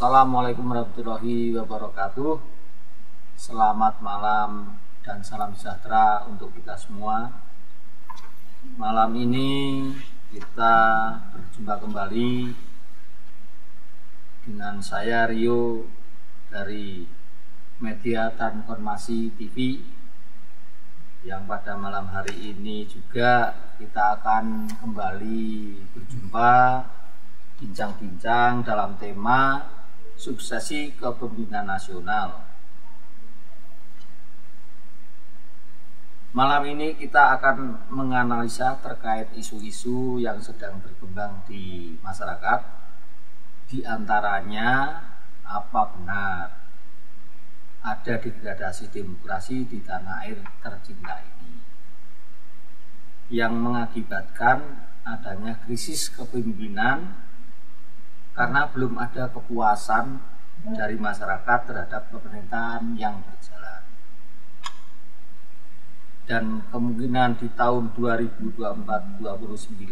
Assalamualaikum warahmatullahi wabarakatuh. Selamat malam dan salam sejahtera untuk kita semua. Malam ini kita berjumpa kembali dengan saya Rio dari Media Transformasi TV, yang pada malam hari ini juga kita akan kembali berjumpa bincang-bincang dalam tema suksesi kepemimpinan nasional. Malam ini kita akan menganalisa terkait isu-isu yang sedang berkembang di masyarakat. Di antaranya, apa benar ada degradasi demokrasi di tanah air tercinta ini yang mengakibatkan adanya krisis kepemimpinan karena belum ada kepuasan dari masyarakat terhadap pemerintahan yang berjalan. Dan kemungkinan di tahun 2024-2029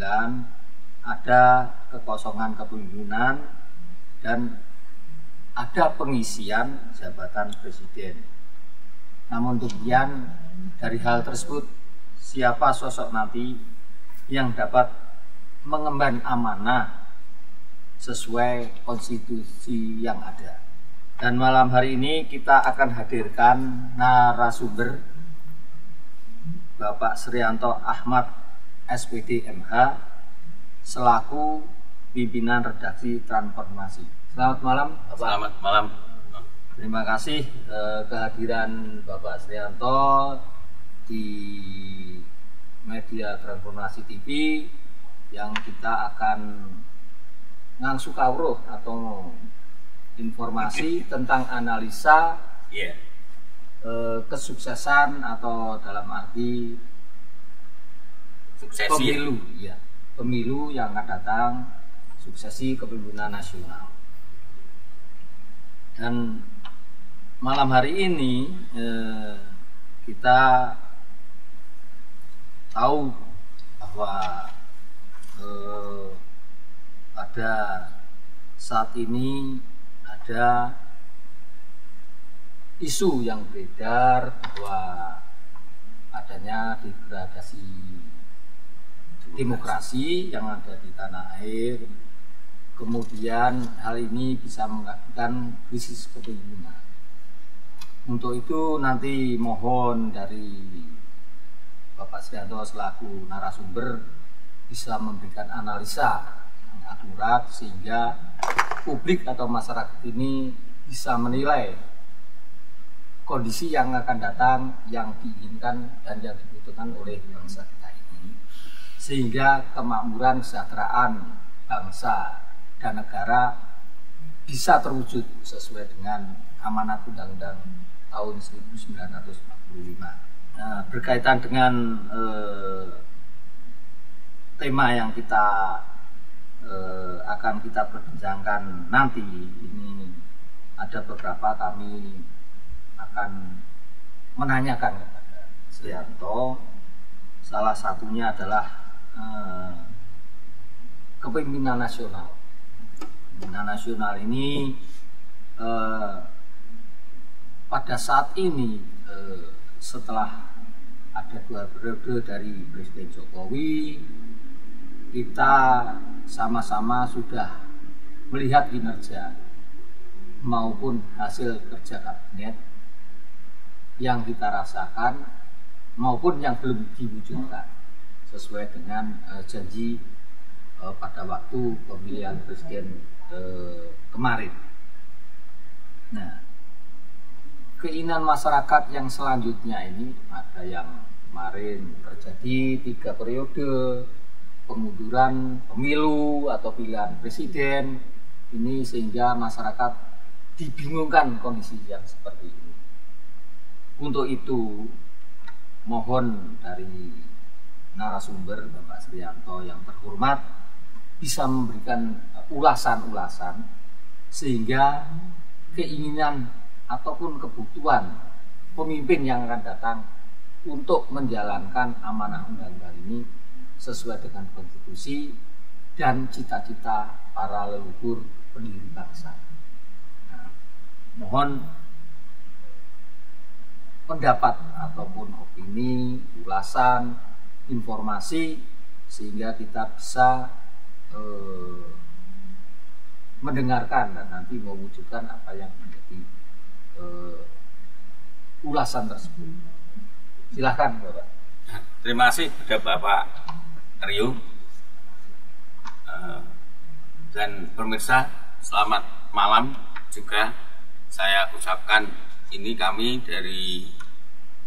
ada kekosongan kepemimpinan dan ada pengisian jabatan presiden. Namun demikian, dari hal tersebut, siapa sosok nanti yang dapat mengemban amanah sesuai konstitusi yang ada. Dan malam hari ini kita akan hadirkan narasumber Bapak Srianto Ahmad SPD MH selaku pimpinan redaksi Transformasi. Selamat malam Bapak. Selamat malam. Terima kasih kehadiran Bapak Srianto di Media Transformasi TV yang kita akan ngangsu kawruh atau informasi tentang analisa kesuksesan atau dalam arti suksesi pemilu, pemilu yang akan datang, suksesi kepemimpinan nasional. Dan malam hari ini kita tahu bahwa pada saat ini ada isu yang beredar bahwa adanya degradasi demokrasi yang ada di tanah air. Kemudian hal ini bisa mengakibatkan krisis kepemimpinan. Untuk itu nanti mohon dari Bapak Srianto selaku narasumber bisa memberikan analisa akurat sehingga publik atau masyarakat ini bisa menilai kondisi yang akan datang, yang diinginkan dan yang dibutuhkan oleh bangsa kita ini, sehingga kemakmuran kesejahteraan bangsa dan negara bisa terwujud sesuai dengan amanat Undang-Undang tahun 1945. Nah, berkaitan dengan tema yang kita akan kita perbincangkan nanti ini, ada beberapa kami akan menanyakan kepada Srianto. Salah satunya adalah kepemimpinan nasional. Kepemimpinan nasional ini pada saat ini setelah ada 2 periode dari Presiden Jokowi, kita sama-sama sudah melihat kinerja maupun hasil kerja kabinet yang kita rasakan maupun yang belum diwujudkan sesuai dengan janji pada waktu pemilihan presiden kemarin. Nah, keinginan masyarakat yang selanjutnya ini ada yang kemarin terjadi 3 periode pengunduran pemilu atau pilihan presiden ini, sehingga masyarakat dibingungkan kondisi yang seperti ini. Untuk itu mohon dari narasumber Bapak Srianto yang terhormat bisa memberikan ulasan-ulasan sehingga keinginan ataupun kebutuhan pemimpin yang akan datang untuk menjalankan amanah undang-undang ini sesuai dengan konstitusi dan cita-cita para leluhur pendiri bangsa. mohon pendapat ataupun opini, ulasan, informasi sehingga kita bisa mendengarkan dan nanti mewujudkan apa yang menjadi ulasan tersebut. Silahkan Bapak. Terima kasih kepada Bapak Rio dan pemirsa, selamat malam juga saya ucapkan. Ini kami dari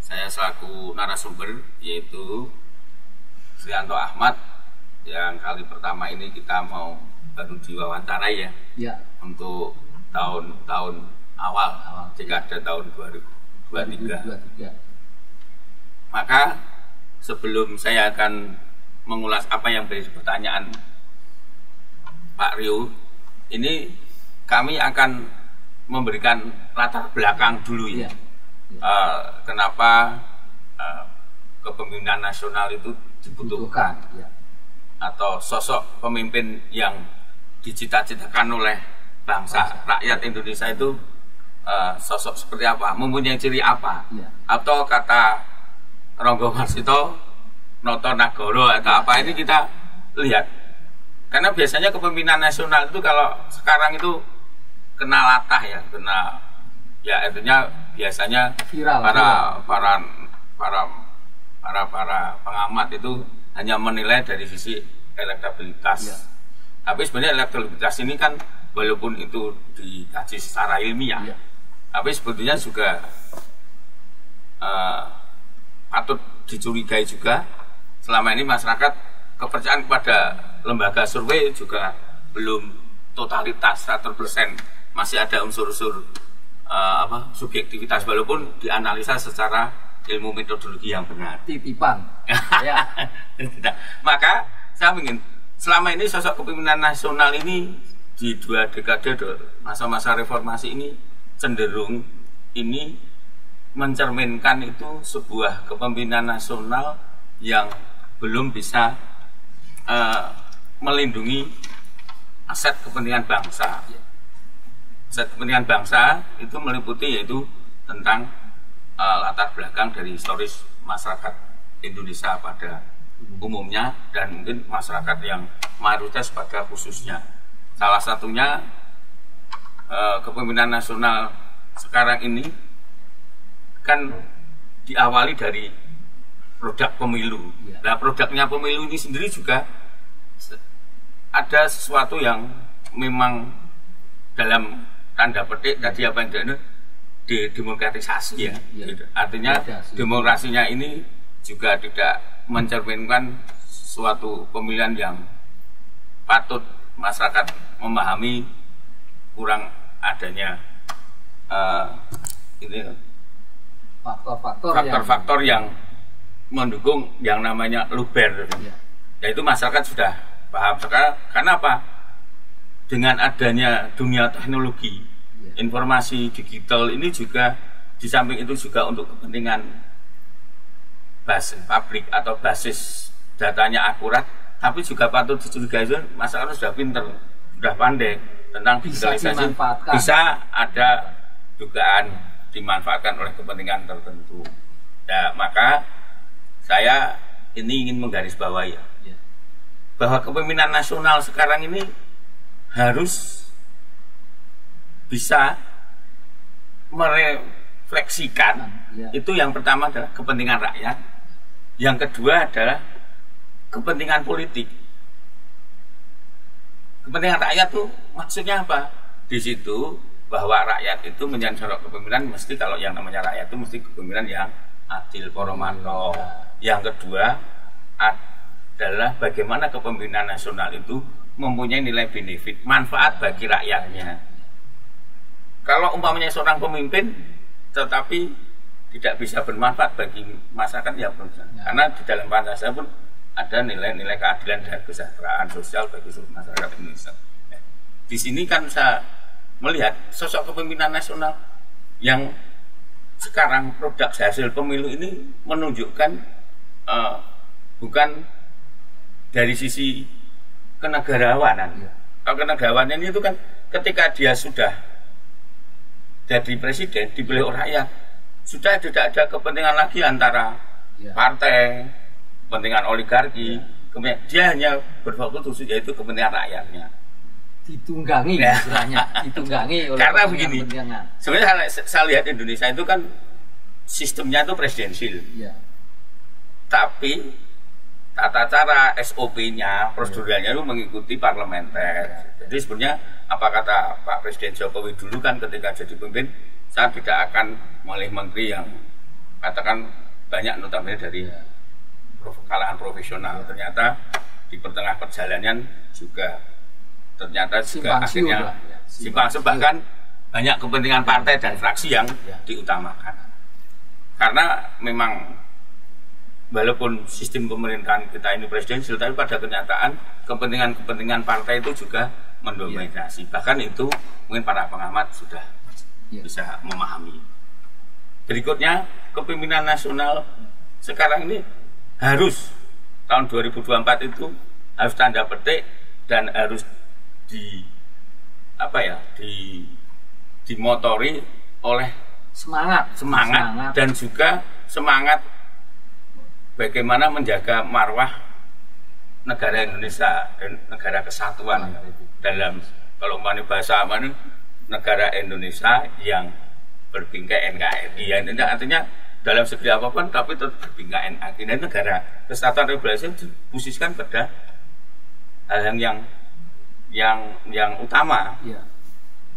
saya selaku narasumber yaitu Srianto Ahmad yang kali pertama ini kita mau baru diwawancarai ya. Untuk tahun awal dekade tahun 2023. Maka sebelum saya akan mengulas apa yang menjadi pertanyaan Pak Rio, ini kami akan memberikan latar belakang dulu ya. Kenapa kepemimpinan nasional itu dibutuhkan ya. Atau sosok pemimpin yang dicita-citakan oleh bangsa rakyat Indonesia itu sosok seperti apa, mempunyai ciri apa ya. Atau kata Ronggo Warsito Noto Nagoro atau apa ini kita lihat. Karena biasanya kepemimpinan nasional itu kalau sekarang itu kena latah ya, artinya biasanya viral, para pengamat itu hanya menilai dari sisi elektabilitas ya. Tapi sebenarnya elektabilitas ini kan walaupun itu dikaji secara ilmiah ya. Tapi sebetulnya juga patut dicurigai juga selama ini masyarakat kepercayaan kepada lembaga survei juga belum totalitas 100%, masih ada unsur-unsur subjektivitas walaupun dianalisa secara ilmu metodologi yang benar. Titipan. Ya. Maka saya ingin selama ini sosok kepemimpinan nasional ini di 2 dekade masa-masa reformasi ini cenderung ini mencerminkan itu sebuah kepemimpinan nasional yang belum bisa melindungi aset kepentingan bangsa. Aset kepentingan bangsa itu meliputi yaitu tentang latar belakang dari historis masyarakat Indonesia pada umumnya dan mungkin masyarakat yang mayoritas pada khususnya. Salah satunya kepemimpinan nasional sekarang ini kan diawali dari produk pemilu. Nah, produknya pemilu ini sendiri juga ada sesuatu yang memang dalam tanda petik tadi apa yang demokratisasi ya. Gitu. Artinya demokrasinya ini juga tidak mencerminkan suatu pemilihan yang patut masyarakat memahami kurang adanya faktor-faktor yang mendukung yang namanya luber. Yaitu masyarakat sudah paham sekarang. Karena apa? Dengan adanya dunia teknologi, informasi digital ini juga di samping itu juga untuk kepentingan basis publik atau basis datanya akurat, tapi juga patut dicurigai masyarakat sudah pinter, sudah pandai tentang digitalisasi, bisa ada dugaan dimanfaatkan oleh kepentingan tertentu. Nah, maka saya ini ingin menggarisbawahi bahwa kepemimpinan nasional sekarang ini harus bisa merefleksikan itu. Yang pertama adalah kepentingan rakyat, yang kedua adalah kepentingan politik. Kepentingan rakyat itu maksudnya apa? Di situ bahwa rakyat itu menjadi kepemimpinan mesti, kalau yang namanya rakyat itu mesti kepemimpinan yang adil koromanto. Yang kedua adalah bagaimana kepemimpinan nasional itu mempunyai nilai benefit, manfaat bagi rakyatnya. Kalau umpamanya seorang pemimpin tetapi tidak bisa bermanfaat bagi masyarakat, ya karena di dalam Pancasila pun ada nilai-nilai keadilan dan kesejahteraan sosial bagi seluruh masyarakat Indonesia. Di sini kan saya melihat sosok kepemimpinan nasional yang sekarang produk hasil pemilu ini menunjukkan bukan dari sisi kenegarawanan. Kalau kenegarawanan itu kan ketika dia sudah jadi presiden dipilih oleh rakyat, sudah tidak ada kepentingan lagi antara partai, kepentingan oligarki, dia hanya berfokus yaitu kepentingan rakyatnya. Ditunggangi istilahnya, ditunggangi oleh karena begini, sebenarnya saya lihat Indonesia itu kan sistemnya itu presidensil, tapi tata cara SOP-nya, prosedurnya itu mengikuti parlementer. Jadi sebenarnya apa kata Pak Presiden Jokowi dulu kan ketika jadi pemimpin, saya tidak akan memilih menteri yang katakan banyak notabene dari kalangan profesional. Ternyata di pertengah perjalanan juga ternyata juga akhirnya simpang siur, bahkan banyak kepentingan partai dan fraksi yang diutamakan. Karena memang walaupun sistem pemerintahan kita ini presidensial, tapi pada kenyataan kepentingan partai itu juga mendominasi. Bahkan itu mungkin para pengamat sudah bisa memahami. Berikutnya, kepemimpinan nasional sekarang ini harus tahun 2024 itu harus tanda petik dan harus dimotori oleh semangat dan juga semangat bagaimana menjaga marwah negara Indonesia dan negara kesatuan dalam kalau bahasa negara Indonesia yang berbingkai NKRI. Artinya dalam segi apapun tapi tetap berbingkai NKRI. Dan negara kesatuan Republik Indonesia diposisikan pada hal yang utama.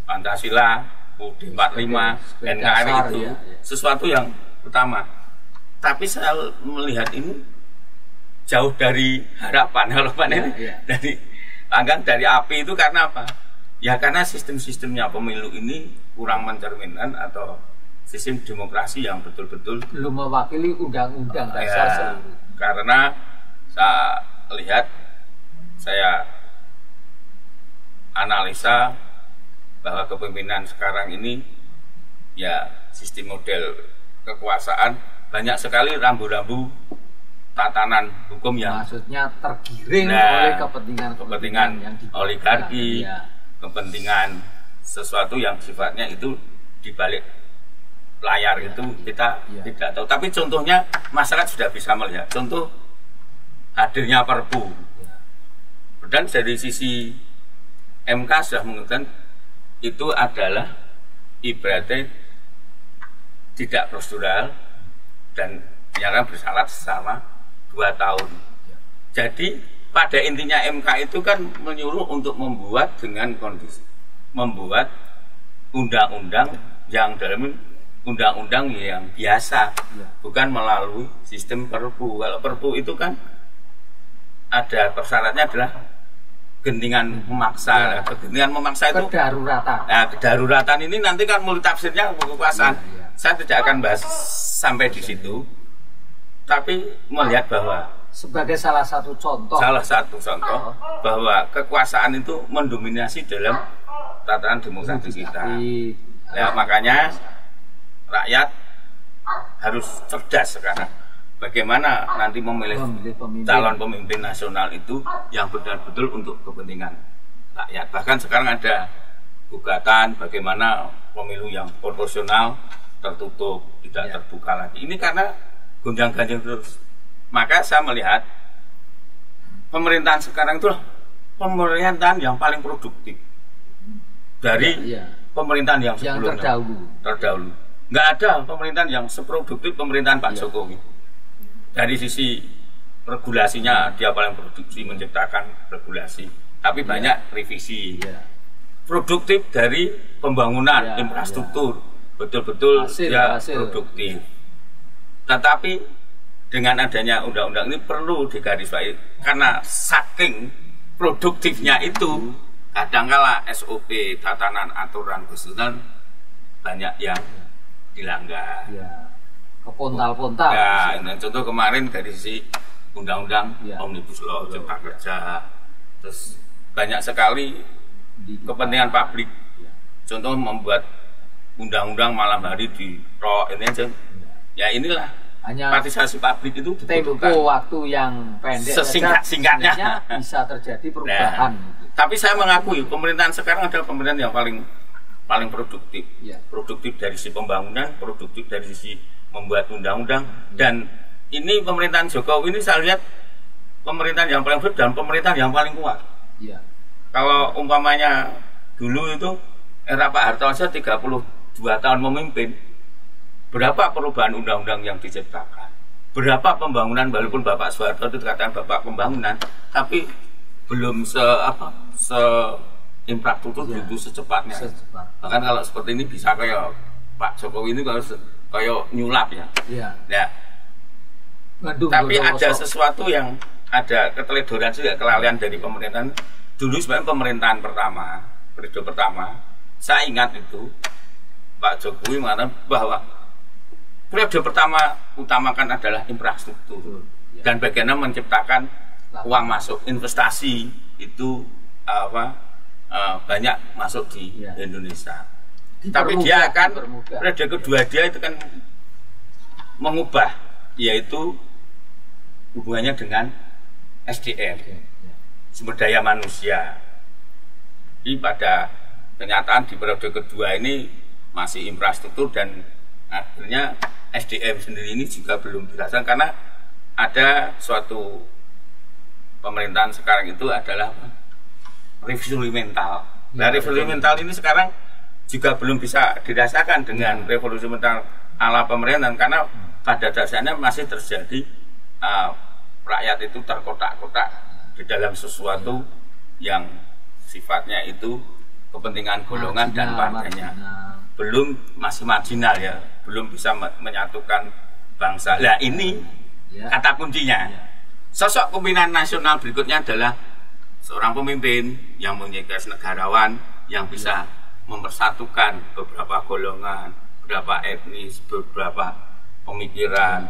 Pancasila, UUD 45, NKRI itu sesuatu yang utama. Tapi saya melihat ini jauh dari harapan ini dari api itu karena apa? Ya karena sistemnya pemilu ini kurang mencerminkan atau sistem demokrasi yang betul-betul belum mewakili undang-undang dasar seluruh. Karena saya analisa bahwa kepemimpinan sekarang ini ya sistem model kekuasaan banyak sekali rambu-rambu tatanan hukum yang maksudnya tergiring oleh kepentingan yang oligarki, kepentingan sesuatu yang sifatnya itu dibalik layar itu kita tidak tahu. Tapi contohnya masyarakat sudah bisa melihat. Contoh hadirnya Perpu. Dan dari sisi MK sudah mengatakan itu adalah ibaratnya tidak prosedural dan dinyatakan bersalah selama 2 tahun. Jadi pada intinya MK itu kan menyuruh untuk membuat dengan kondisi membuat undang-undang yang dalam undang-undang yang biasa, bukan melalui sistem Perpu. Kalau Perpu itu kan ada persyaratnya adalah gentingan memaksa. Gentingan memaksa itu kedaruratan. Nah, kedaruratan ini nanti kan multitafsirnya kekuasaan. Saya tidak akan bahas sampai di situ. Tapi melihat bahwa sebagai salah satu contoh bahwa kekuasaan itu mendominasi dalam tatanan demokrasi kita. Ya, makanya rakyat harus cerdas sekarang. Bagaimana nanti memilih calon pemimpin nasional itu yang benar-betul untuk kepentingan rakyat. Bahkan sekarang ada gugatan bagaimana pemilu yang proporsional, tertutup, tidak terbuka lagi. Ini karena gonjang-ganjing terus. Maka saya melihat pemerintahan sekarang itu pemerintahan yang paling produktif dari pemerintahan yang sebelumnya. Terdahulu. Nggak ada pemerintahan yang seproduktif pemerintahan Pak Jokowi. Dari sisi regulasinya dia paling produksi, menciptakan regulasi. Tapi banyak revisi. Produktif dari pembangunan infrastruktur, betul-betul produktif. Tetapi dengan adanya undang-undang ini perlu digarisbawahi karena saking produktifnya itu kadangkala SOP, tatanan, aturan, kesulitan banyak yang dilanggar. Kepontal-pontal. Contoh kemarin dari sisi undang-undang Omnibus Law Cipta Kerja, terus banyak sekali kepentingan publik. Contoh membuat undang-undang malam hari di RO ini aja. Ya inilah hanya partisipasi publik itu tempo waktu yang pendek singkatnya bisa terjadi perubahan. Tapi saya mengakui pemerintahan sekarang adalah pemerintahan yang paling paling produktif. Ya. Produktif dari sisi pembangunan, produktif dari sisi membuat undang-undang. Dan ini pemerintahan Jokowi ini saya lihat pemerintahan yang paling baik dan pemerintahan yang paling kuat. Ya. Kalau umpamanya dulu itu era Pak Harto saja 32 tahun memimpin, berapa perubahan undang-undang yang diciptakan, berapa pembangunan, walaupun Bapak Soeharto itu dikatakan Bapak pembangunan, tapi belum infrastruktur itu secepatnya. Bahkan kalau seperti ini bisa kayak Pak Jokowi ini kalau kayak nyulap ya. Iya. Ya. Tapi ada sesuatu yang ada keteledoran juga, kelalaian dari pemerintahan. Dulu sebenarnya pemerintahan pertama, periode pertama, saya ingat itu Pak Jokowi mengatakan bahwa periode pertama utamakan adalah infrastruktur dan bagaimana menciptakan uang masuk, investasi itu banyak masuk di Indonesia. Tapi dia akan periode kedua dia itu kan mengubah, yaitu hubungannya dengan SDM, sumber daya manusia. Jadi pada kenyataan di periode kedua ini masih infrastruktur dan akhirnya SDM sendiri ini juga belum dirasakan karena ada suatu pemerintahan sekarang itu adalah revolusi mental. Nah, revolusi mental ini sekarang juga belum bisa dirasakan dengan revolusi mental ala pemerintahan karena pada dasarnya masih terjadi rakyat itu terkotak-kotak di dalam sesuatu yang sifatnya itu kepentingan golongan dan partainya. Belum, masih marginal ya, belum bisa menyatukan bangsa. Nah ini kata kuncinya. Sosok pemimpinan nasional berikutnya adalah seorang pemimpin yang mempunyai negarawan yang bisa mempersatukan beberapa golongan, beberapa etnis, beberapa pemikiran,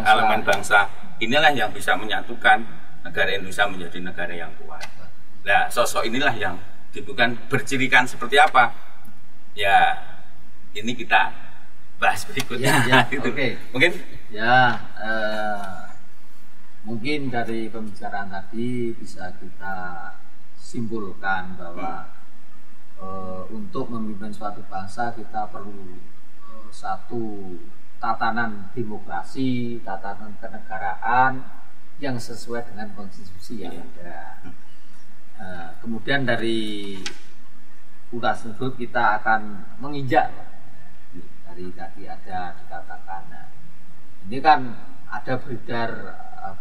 elemen bangsa. Inilah yang bisa menyatukan negara Indonesia menjadi negara yang kuat. Nah, sosok inilah yang dibutuhkan, bercirikan seperti apa? Ya, ini kita bahas berikutnya. Gitu. Mungkin? Ya, mungkin dari pembicaraan tadi bisa kita simpulkan bahwa untuk memimpin suatu bangsa kita perlu satu tatanan demokrasi, tatanan kenegaraan yang sesuai dengan konstitusi yang ada. Kemudian dari ulas tersebut kita akan menginjak dari tadi ada dikatakan. Ini kan ada beredar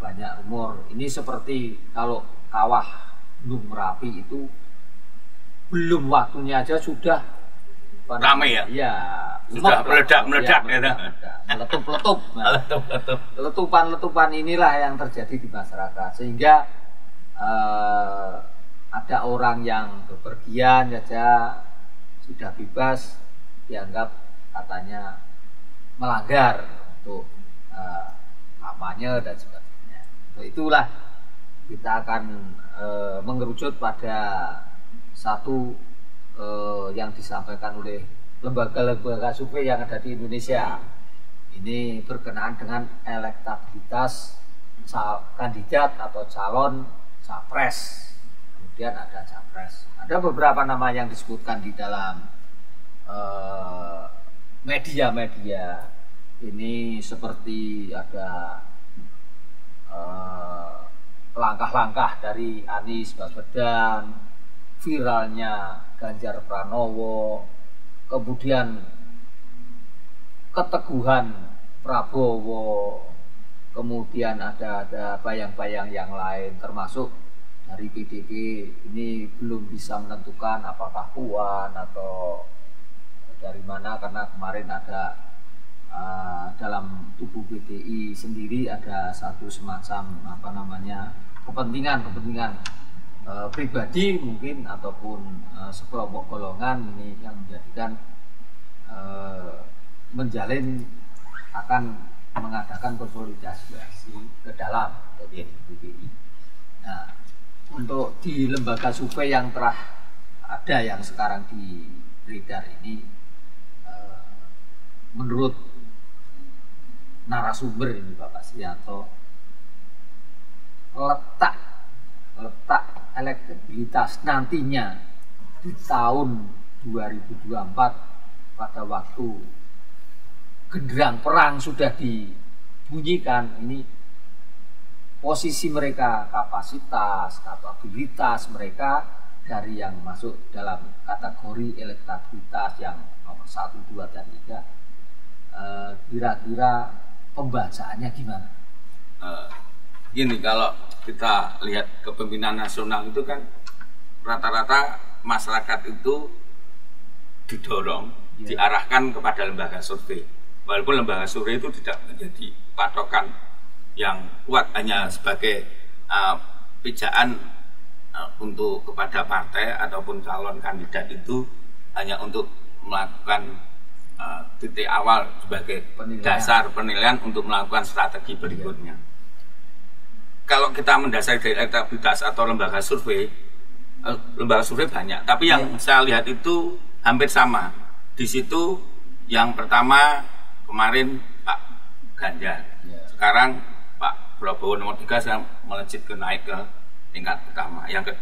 banyak rumor. Ini seperti kalau kawah Gunung Merapi itu belum waktunya aja sudah ramai ya? Ya, sudah meledak-meledak ya. Meletup-letup. Letupan-letupan inilah yang terjadi di masyarakat sehingga ada orang yang bepergian saja sudah bebas dianggap katanya melanggar untuk kampanye dan sebagainya. Itulah kita akan mengerucut pada satu yang disampaikan oleh lembaga-lembaga survei yang ada di Indonesia. Ini berkenaan dengan elektabilitas kandidat atau calon capres. Kemudian ada capres. Ada beberapa nama yang disebutkan di dalam media-media. Ini seperti ada langkah-langkah dari Anies Baswedan, viralnya Ganjar Pranowo, kemudian keteguhan Prabowo, kemudian ada bayang-bayang yang lain termasuk dari PDB ini belum bisa menentukan apakah Puan atau dari mana karena kemarin ada dalam tubuh PDI sendiri ada satu semacam kepentingan pribadi mungkin ataupun sekelompok golongan ini yang menjadikan menjalin akan mengadakan konsolidasi ke dalam PDI. Nah, untuk di lembaga survei yang telah ada yang sekarang di beredar ini, menurut narasumber ini Bapak Srianto, letak elektabilitas nantinya di tahun 2024 pada waktu genderang perang sudah dibunyikan, ini posisi mereka, kapasitas, kapabilitas mereka dari yang masuk dalam kategori elektabilitas yang nomor 1, 2, dan 3, kira-kira pembacaannya gimana? Gini, kalau kita lihat kepemimpinan nasional itu kan rata-rata masyarakat itu didorong, diarahkan kepada lembaga survei. Walaupun lembaga survei itu tidak menjadi patokan yang kuat, hanya sebagai pijaan untuk kepada partai ataupun calon kandidat itu hanya untuk melakukan titik awal sebagai dasar penilaian untuk melakukan strategi berikutnya. Kalau kita mendasari dari elektabilitas atau lembaga survei banyak, tapi yang saya lihat itu hampir sama. Di situ yang pertama kemarin Pak Ganjar, sekarang Pak Prabowo nomor 3 sedang melejit naik ke tingkat pertama. Yang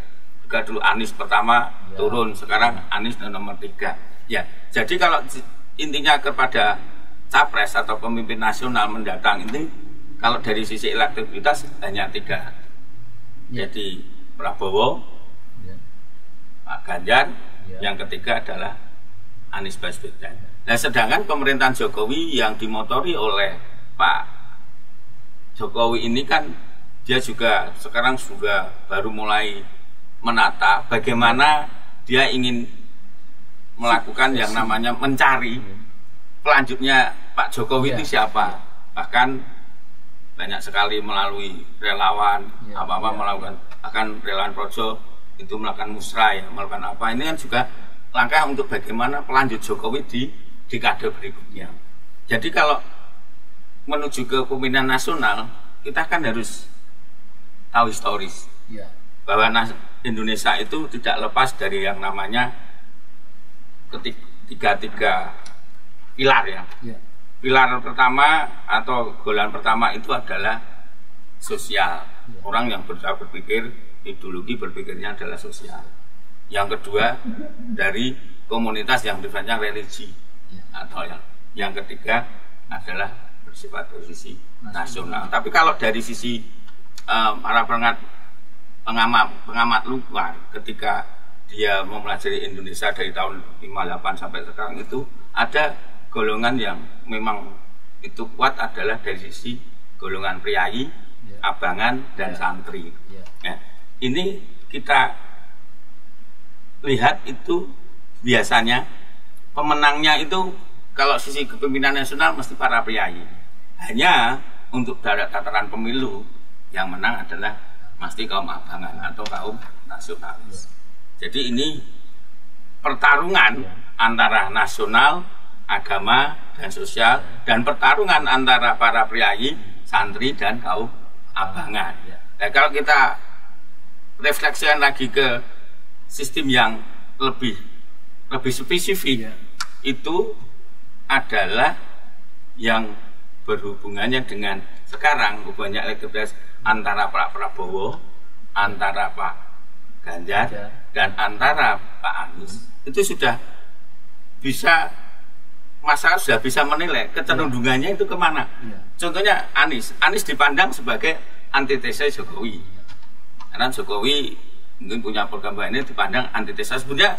kedua dulu Anies pertama turun, sekarang Anies nomor 3. Ya, jadi kalau intinya kepada capres atau pemimpin nasional mendatang ini, kalau dari sisi elektabilitas hanya 3. Jadi Prabowo, Pak Ganjar, yang ketiga adalah Anies Baswedan. Nah, sedangkan pemerintahan Jokowi yang dimotori oleh Pak Jokowi ini kan dia juga sekarang juga baru mulai menata bagaimana dia ingin melakukan yang namanya mencari pelanjutnya Pak Jokowi itu siapa. Bahkan banyak sekali melalui relawan melakukan, akan relawan Projo itu melakukan musrah, melakukan apa, ini kan juga langkah untuk bagaimana pelanjut Jokowi di dekade berikutnya. Jadi kalau menuju ke kepemimpinan nasional, kita kan harus tahu historis bahwa Indonesia itu tidak lepas dari yang namanya tiga pilar Pilar pertama atau golongan pertama itu adalah sosial. Orang yang berpikir ideologi berpikirnya adalah sosial. Yang kedua dari komunitas yang sifatnya religi, atau yang ketiga adalah bersifat posisi nasional. Tapi kalau dari sisi para pengamat luar, ketika dia mempelajari Indonesia dari tahun 58 sampai sekarang, itu ada golongan yang memang itu kuat adalah dari sisi golongan priayi, abangan, dan santri. Nah, ini kita lihat itu biasanya pemenangnya itu kalau sisi kepemimpinan nasional mesti para priayi. Hanya untuk tataran pemilu yang menang adalah pasti kaum abangan atau kaum nasionalis. Jadi ini pertarungan antara nasional, agama, dan sosial, dan pertarungan antara para priayi, santri, dan kaum abangan. Nah, kalau kita refleksikan lagi ke sistem yang lebih spesifik, itu adalah yang berhubungannya dengan sekarang hubungannya elektabilitas antara Pak Prabowo, antara Pak Ganjar, dan antara Pak Anies. Itu sudah bisa, masyarakat sudah bisa menilai kecenderungannya itu kemana. Contohnya Anies dipandang sebagai antitesa Jokowi, karena Jokowi mungkin punya program ini dipandang antitesa. Sebenarnya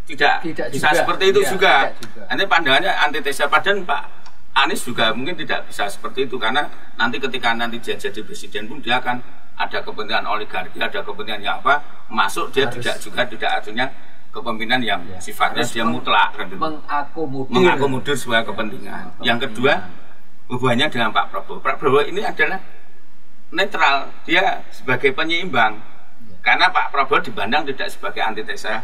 tidak bisa juga seperti itu juga. Nanti pandangannya antitesa, padahal Pak Anies juga mungkin tidak bisa seperti itu, karena nanti ketika dia jadi presiden pun dia akan ada kepentingan oligarki, ada kepentingan yang apa masuk, dia tidak artinya kepemimpinan yang sifatnya dia mutlak, mengakomodir sebuah kepentingan. Yang kedua hubungannya dengan Pak Prabowo. Pak Prabowo ini adalah netral, dia sebagai penyeimbang, karena Pak Prabowo dipandang tidak sebagai antitesa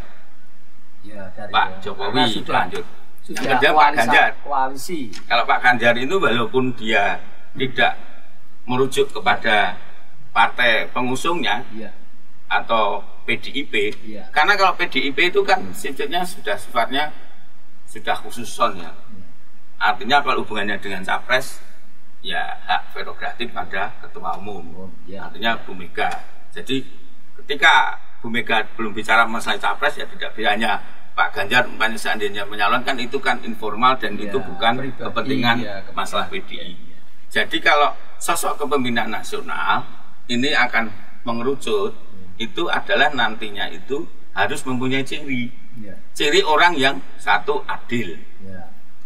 Pak Jokowi. Lanjut. Yang kedua Pak Ganjar. Koalisi. Kalau Pak Ganjar itu walaupun dia tidak merujuk kepada partai pengusungnya atau PDIP, karena kalau PDIP itu kan sifatnya sudah khususon ya. Artinya kalau hubungannya dengan capres ya hak prerogatif pada ketua umum, artinya Bu Mega. Jadi ketika Bu Mega belum bicara masalah capres, ya tidak hanya Pak Ganjar umpamanya seandainya menyalonkan, itu kan informal dan itu bukan pribadi, kepentingan masalah PDI. Jadi kalau sosok kepemimpinan nasional ini akan mengerucut, itu adalah nantinya itu harus mempunyai ciri. Ciri orang yang satu adil.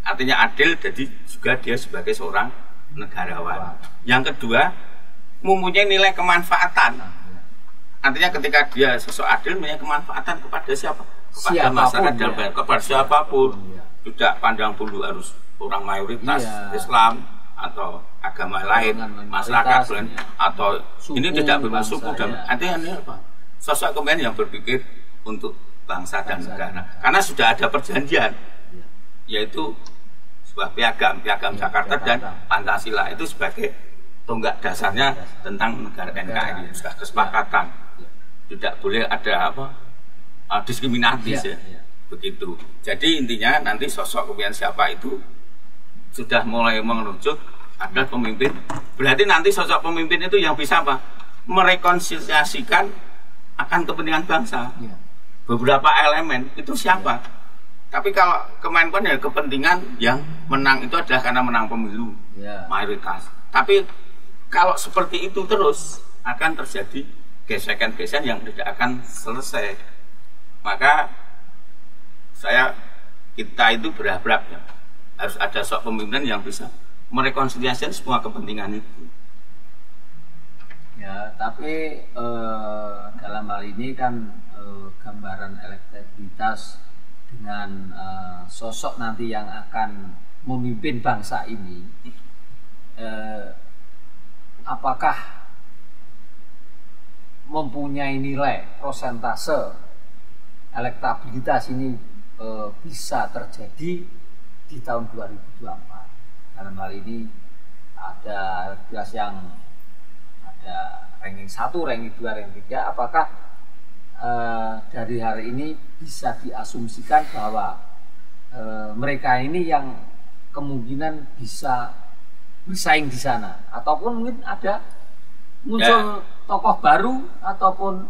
Artinya adil, jadi juga dia sebagai seorang negarawan. Yang kedua, mempunyai nilai kemanfaatan. Artinya ketika dia sosok adil, mempunyai kemanfaatan kepada siapa? Kepada masyarakat dan kepada siapapun. Tidak pandang bulu harus orang mayoritas Islam atau agama lain, masyarakat atau suku, ini tidak bermaksud suku dan artinya apa? Sosok kepemimpinan yang berpikir untuk bangsa dan negara. Karena sudah ada perjanjian, yaitu sebuah piagam Jakarta dan Pancasila itu sebagai tonggak dasarnya tentang negara NKRI, sudah kesepakatan. Tidak boleh ada diskriminatif begitu. Jadi intinya nanti sosok kepemimpinan siapa itu sudah mulai mengerucut ada pemimpin. Berarti nanti sosok pemimpin itu yang bisa merekonsiliasikan akan kepentingan bangsa. Beberapa elemen itu siapa? Tapi kalau Kemenpan ya kepentingan yang menang itu adalah karena menang pemilu mayoritas. Tapi kalau seperti itu terus akan terjadi gesekan-gesekan yang tidak akan selesai. Maka kita itu berharap harus ada sosok pemimpin yang bisa merekonsiliasikan semua kepentingan itu. Ya, tapi dalam hal ini kan gambaran elektabilitas dengan sosok nanti yang akan memimpin bangsa ini, apakah mempunyai nilai prosentase elektabilitas ini bisa terjadi di tahun 2024. Dalam hal ini ada elektabilitas yang ada ranking 1, ranking 2, ranking 3. Apakah dari hari ini bisa diasumsikan bahwa mereka ini yang kemungkinan bisa bersaing di sana, ataupun mungkin ada muncul tokoh baru ataupun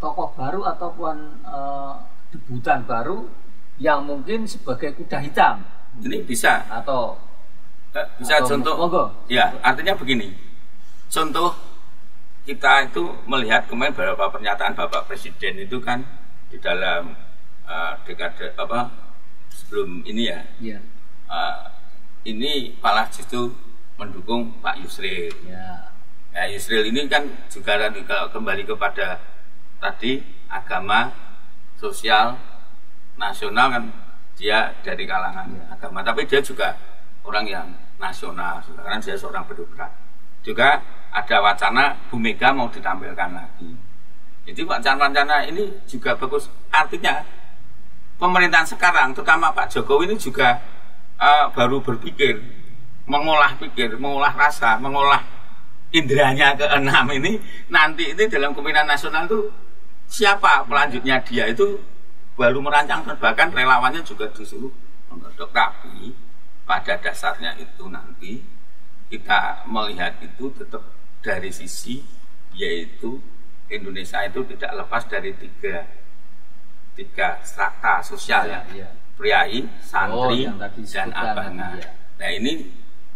tokoh baru ataupun debutan baru yang mungkin sebagai kuda hitam. Ini bisa atau contoh monggo. Ya, artinya begini. Contoh kita itu melihat kemarin beberapa pernyataan Bapak Presiden itu kan di dalam dekade sebelum ini ini malah justru mendukung Pak Yusril. Yusril ini kan juga kembali kepada tadi agama, sosial, nasional, kan dia dari kalangan agama, tapi dia juga orang yang nasional, karena dia seorang birokrat. Juga ada wacana Bu Mega mau ditampilkan lagi. Jadi wacana-wacana ini juga bagus. Artinya pemerintahan sekarang, terutama Pak Jokowi ini juga baru berpikir, mengolah rasa, mengolah inderanya keenam ini. Nanti ini dalam kepemimpinan nasional itu siapa pelanjutnya dia itu baru merancang, bahkan relawannya juga disuruh menggodok. Tapi pada dasarnya itu nanti kita melihat itu tetap dari sisi, yaitu Indonesia itu tidak lepas dari tiga strata sosial priai, santri, dan abangan. Nah ini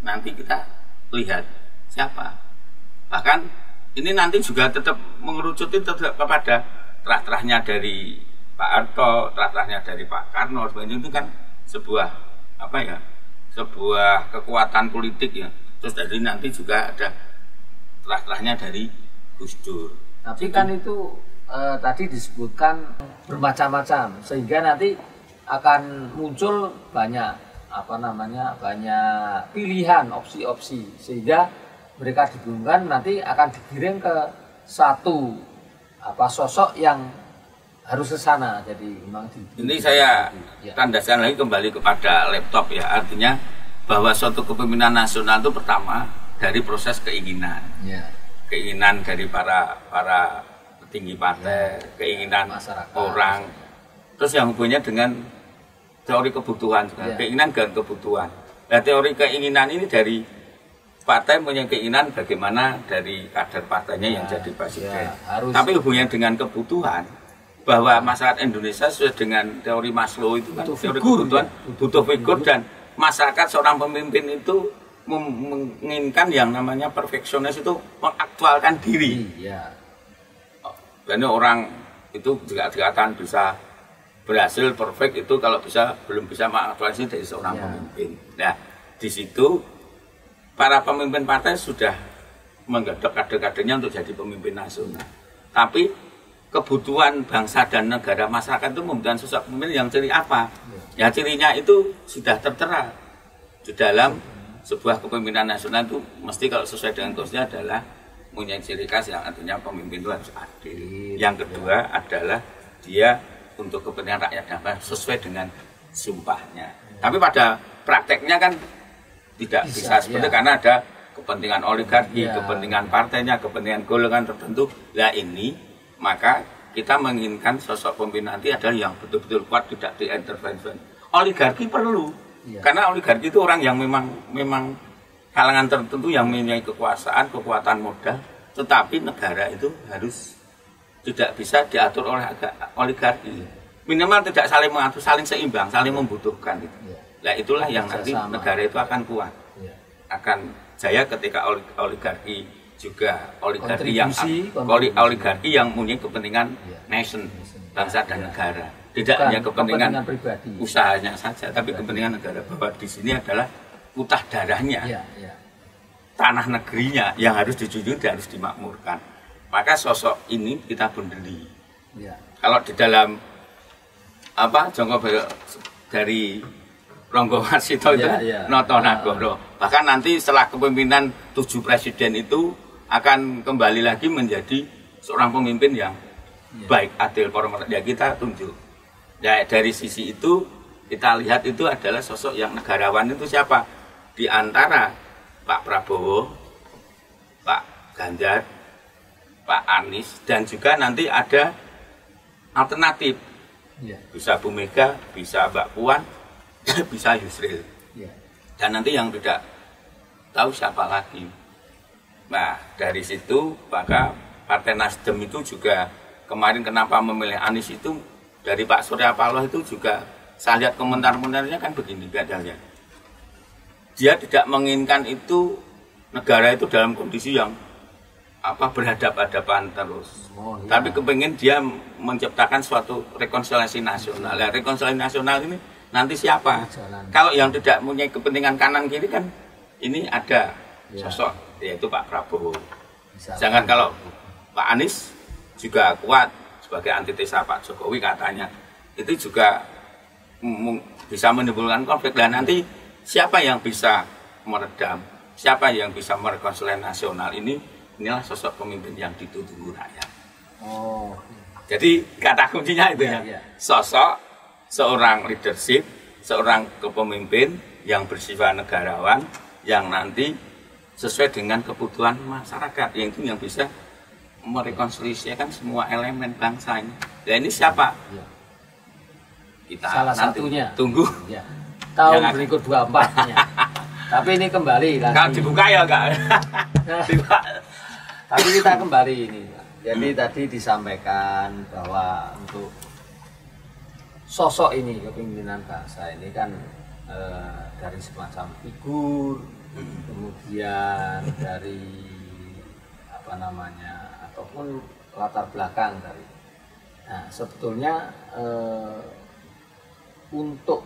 nanti kita lihat siapa. Bahkan ini nanti juga tetap mengerucuti tetap kepada terah-terahnya dari Pak Harto, terah-terahnya dari Pak Karno. Itu kan sebuah sebuah kekuatan politik ya. Terus dari nanti juga ada terah-terahnya dari Gus Dur. Tapi kan itu tadi disebutkan bermacam-macam, sehingga nanti akan muncul banyak banyak pilihan, opsi-opsi, sehingga mereka dibingungkan, nanti akan digiring ke satu sosok yang harus ke sana. Jadi memang ini saya tandaskan lagi kembali kepada laptop ya, artinya bahwa suatu kepemimpinan nasional itu pertama dari proses keinginan, keinginan dari para petinggi partai, keinginan masyarakat, orang, terus yang hubungannya dengan teori kebutuhan, keinginan dan kebutuhan. Nah, teori keinginan ini dari partai punya keinginan bagaimana dari kader partainya yang jadi presiden. Harus. Tapi hubungannya dengan kebutuhan bahwa masyarakat Indonesia sesuai dengan teori Maslow itu kan teori kebutuhan butuh figur, dan masyarakat seorang pemimpin itu menginginkan yang namanya perfeksionis, itu mengaktualkan diri. Iya. Dan orang itu juga akan bisa berhasil perfect itu kalau belum bisa mengaktualisasi dari seorang pemimpin. Nah, di situ para pemimpin partai sudah menggodok kader-kadernya untuk jadi pemimpin nasional. Tapi kebutuhan bangsa dan negara, masyarakat itu membutuhkan sosok pemimpin yang ciri apa? Ya cirinya itu sudah tertera di dalam sebuah kepemimpinan nasional. Itu mesti kalau sesuai dengan kursnya adalah punya ciri khas yang artinya pemimpin itu harus adil. Yang kedua adalah dia untuk kepentingan rakyat dapat sesuai dengan sumpahnya. Tapi pada prakteknya kan tidak bisa seperti karena ada kepentingan oligarki, kepentingan partainya, kepentingan golongan tertentu. Nah ini maka kita menginginkan sosok pemimpin nanti adalah yang betul-betul kuat, tidak diintervensi. Oligarki perlu, karena oligarki itu orang yang memang kalangan tertentu yang mempunyai kekuasaan, kekuatan modal, tetapi negara itu harus tidak bisa diatur oleh oligarki. Minimal tidak saling mengatur, saling seimbang, saling membutuhkan. Nah itulah yang nanti negara itu akan kuat, akan jaya ketika oligarki juga oligarki yang punya kepentingan nation, bangsa dan negara. Tidak hanya kepentingan pribadi, usahanya saja, tapi kepentingan negara, bahwa di sini adalah utah darahnya, tanah negerinya yang harus dijunjung dan harus dimakmurkan. Maka sosok ini kita bundeli. Kalau di dalam Jongko dari Ronggo Warsito itu Noto Nagoro. Bahkan nanti setelah kepemimpinan 7 presiden itu akan kembali lagi menjadi seorang pemimpin yang baik, adil, poromerta. Ya kita tunjuk. Ya dari sisi itu kita lihat itu adalah sosok yang negarawan. Itu siapa? Di antara Pak Prabowo, Pak Ganjar, Pak Anies, dan juga nanti ada alternatif. Bisa Bu Mega, bisa Mbak Puan, bisa Yusril. Dan nanti yang tidak tahu siapa lagi. Nah, dari situ maka Partai Nasdem itu juga kemarin kenapa memilih Anies itu dari Pak Surya Paloh itu juga saya lihat komentar-komentarnya kan begini katanya. Dia tidak menginginkan itu negara itu dalam kondisi yang berhadap-hadapan terus. Tapi kepengen dia menciptakan suatu rekonsiliasi nasional. Nah, rekonsiliasi nasional ini nanti siapa? Kalau yang tidak punya kepentingan kanan kiri kan ini ada sosok yaitu Pak Prabowo. Jangan kalau Pak Anies juga kuat sebagai antitesa Pak Jokowi katanya, itu juga bisa menimbulkan konflik. Dan nanti siapa yang bisa meredam, siapa yang bisa merekonsiliasi nasional ini? Inilah sosok pemimpin yang ditunggu rakyat. Jadi kata kuncinya itu sosok seorang leadership, seorang kepemimpin yang bersifat negarawan, yang nanti sesuai dengan kebutuhan masyarakat, yang bisa merekonsiliasikan semua elemen bangsa ini. Dan ini siapa? Kita salah nanti satunya tunggu tahun berikut 24-nya. Tapi ini kembali lagi. Kalau dibuka ya enggak. Tapi kita kembali ini. Jadi tadi disampaikan bahwa untuk sosok ini, kepemimpinan bangsa ini kan dari semacam figur, kemudian dari ataupun latar belakang dari. Nah, sebetulnya untuk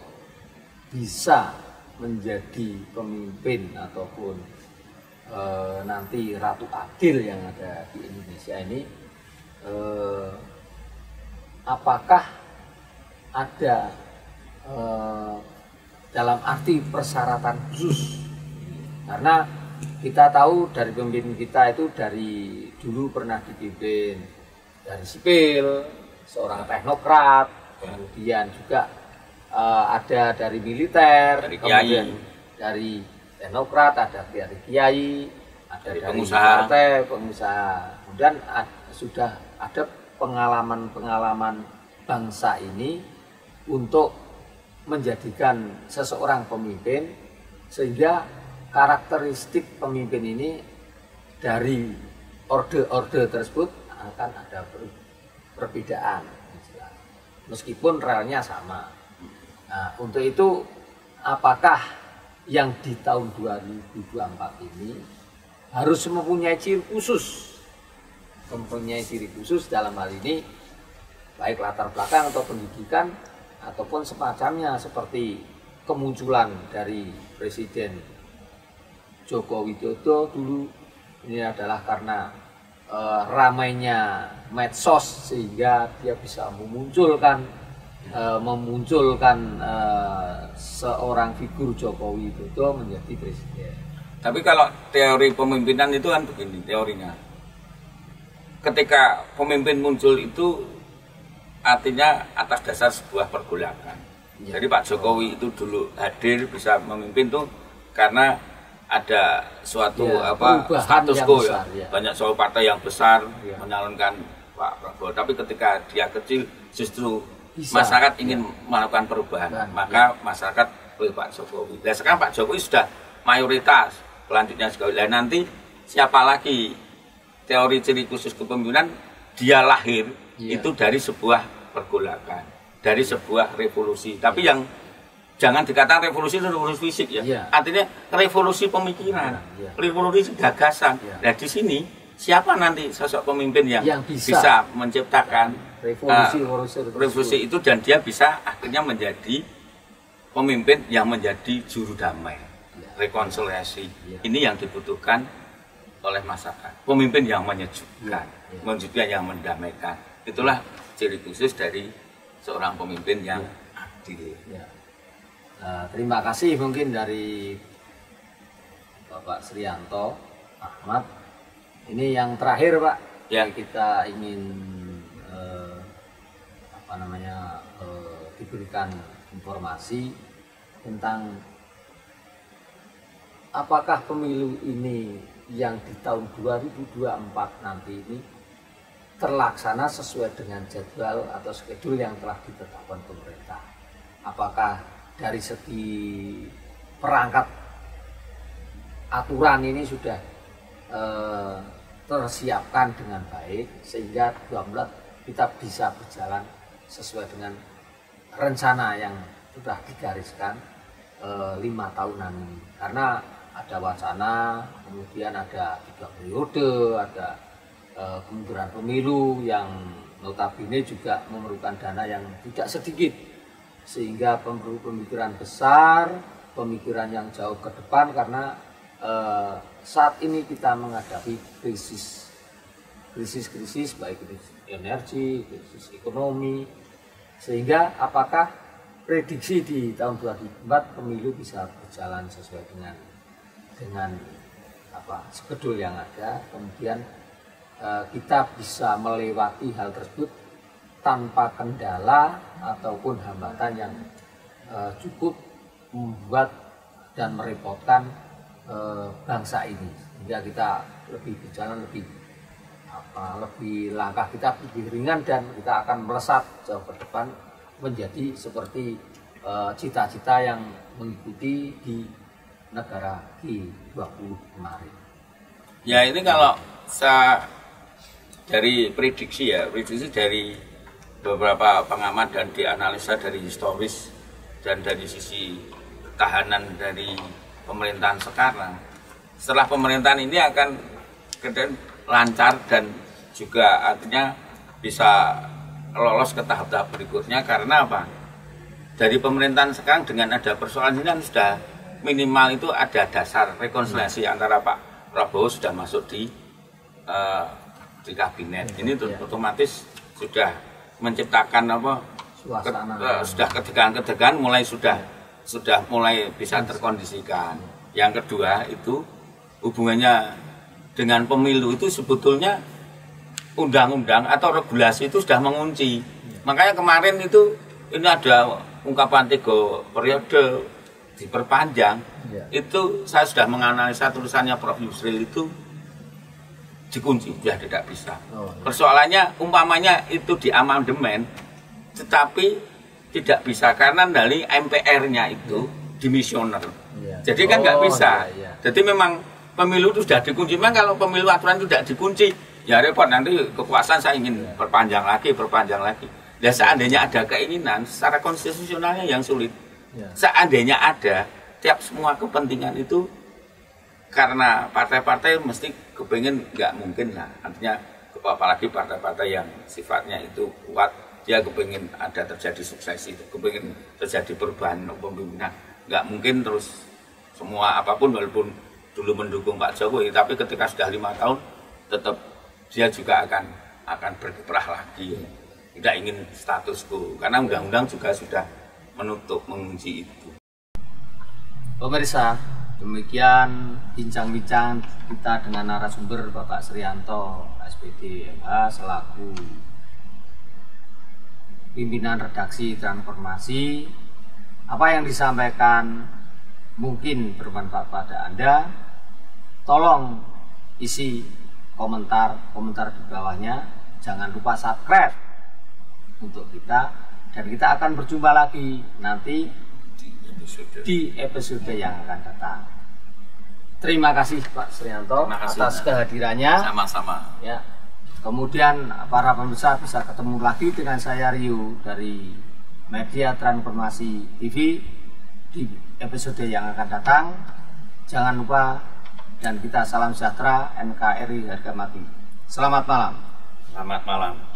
bisa menjadi pemimpin ataupun nanti Ratu Adil yang ada di Indonesia ini, apakah ada dalam arti persyaratan khusus? Karena kita tahu dari pemimpin kita itu dari dulu pernah dipimpin dari sipil, seorang teknokrat, kemudian juga ada dari militer, kemudian dari teknokrat, ada dari kiai, ada dari partai, pengusaha. Kemudian sudah ada pengalaman-pengalaman bangsa ini untuk menjadikan seseorang pemimpin sehingga karakteristik pemimpin ini dari orde-orde tersebut akan ada perbedaan, meskipun relnya sama. Nah, untuk itu apakah yang di tahun 2024 ini harus mempunyai ciri khusus, dalam hal ini baik latar belakang atau pendidikan ataupun semacamnya, seperti kemunculan dari Presiden Joko Widodo dulu ini adalah karena ramainya medsos, sehingga dia bisa memunculkan seorang figur Joko Widodo menjadi presiden. Tapi kalau teori pemimpinan itu kan begini teorinya. Ketika pemimpin muncul itu artinya atas dasar sebuah pergolakan. Ya. Jadi Pak Jokowi itu dulu hadir bisa memimpin tuh karena ada suatu status quo besar, ya. Banyak soal partai yang besar menyalonkan Pak Prabowo. Tapi ketika dia kecil justru masyarakat ingin melakukan perubahan. Maka masyarakat pilih Pak Jokowi. Dan sekarang Pak Jokowi sudah mayoritas. Selanjutnya sekali. Nanti siapa lagi? Teori ciri khusus kepemimpinan dia lahir itu dari sebuah pergolakan, dari sebuah revolusi. Tapi yang jangan dikatakan revolusi itu revolusi fisik ya. Artinya revolusi pemikiran, revolusi gagasan. Nah di sini siapa nanti sosok pemimpin yang bisa menciptakan revolusi itu, dan dia bisa akhirnya menjadi pemimpin yang menjadi juru damai, rekonsiliasi. Ini yang dibutuhkan oleh masyarakat. Pemimpin yang menyejukkan, yang mendamaikan. Itulah ciri khusus dari seorang pemimpin yang adil. Terima kasih mungkin dari Bapak Srianto Ahmad. Ini yang terakhir Pak, kita ingin diberikan informasi tentang apakah pemilu ini yang di tahun 2024 nanti ini terlaksana sesuai dengan jadwal atau schedule yang telah ditetapkan pemerintah. Apakah dari segi perangkat aturan ini sudah tersiapkan dengan baik, sehingga 2024 kita bisa berjalan sesuai dengan rencana yang sudah digariskan 5 tahunan ini. Karena ada wacana, kemudian ada 3 periode, ada kemunduran pemilu yang notabene juga memerlukan dana yang tidak sedikit, sehingga perlu pemikiran besar, pemikiran yang jauh ke depan, karena saat ini kita menghadapi krisis baik krisis energi, krisis ekonomi, sehingga apakah prediksi di tahun 2024 pemilu bisa berjalan sesuai dengan schedule yang ada, kemudian kita bisa melewati hal tersebut tanpa kendala ataupun hambatan yang cukup membuat dan merepotkan bangsa ini, sehingga kita lebih berjalan lebih langkah kita lebih ringan, dan kita akan melesat jauh ke depan menjadi seperti cita-cita yang mengikuti di negara G20 kemarin. Ya, ini kalau dari prediksi dari beberapa pengamat dan dianalisa dari historis dan dari sisi ketahanan dari pemerintahan sekarang, setelah pemerintahan ini akan lancar dan juga artinya bisa lolos ke tahap-tahap berikutnya. Karena apa? Dari pemerintahan sekarang dengan ada persoalan ini kan sudah minimal itu ada dasar rekonsiliasi antara Pak Prabowo sudah masuk di kabinet. Ini otomatis sudah menciptakan sudah ketegangan sudah mulai bisa terkondisikan. Yang kedua itu hubungannya dengan pemilu itu sebetulnya undang-undang atau regulasi itu sudah mengunci. Makanya kemarin itu ini ada ungkapan 3 periode diperpanjang. Itu saya sudah menganalisa tulisannya Prof. Yusril itu dikunci, ya tidak bisa. Persoalannya umpamanya itu di amandemen, tetapi tidak bisa karena dari MPR-nya itu dimisioner. Iya. Jadi kan nggak bisa. Iya, iya. Jadi memang pemilu itu sudah dikunci. Memang kalau pemilu aturan itu tidak dikunci, ya repot, nanti kekuasaan saya ingin perpanjang lagi. Ya seandainya ada keinginan secara konstitusionalnya yang sulit. Ya. Seandainya ada, tiap semua kepentingan itu karena partai-partai mesti kepengen, nggak mungkin lah. Artinya apalagi partai-partai yang sifatnya itu kuat, dia kepengen ada terjadi suksesi, kepengen terjadi perubahan pemimpinan. Nggak mungkin terus semua apapun, walaupun dulu mendukung Pak Jokowi, tapi ketika sudah 5 tahun tetap dia juga akan berkiprah lagi. Tidak ingin status quo, karena undang-undang juga sudah mengunci itu. Pemirsa, demikian bincang-bincang kita dengan narasumber Bapak Srianto, SPD MH, selaku pimpinan redaksi Transformasi. Apa yang disampaikan mungkin bermanfaat pada Anda. Tolong isi komentar di bawahnya. Jangan lupa subscribe untuk kita, dan kita akan berjumpa lagi nanti di episode yang akan datang. Terima kasih Pak Srianto atas kehadirannya. Sama-sama. Ya. Kemudian para pemirsa bisa ketemu lagi dengan saya Rio dari Media Transformasi TV di episode yang akan datang. Jangan lupa, dan kita salam sejahtera, NKRI harga mati. Selamat malam. Selamat malam.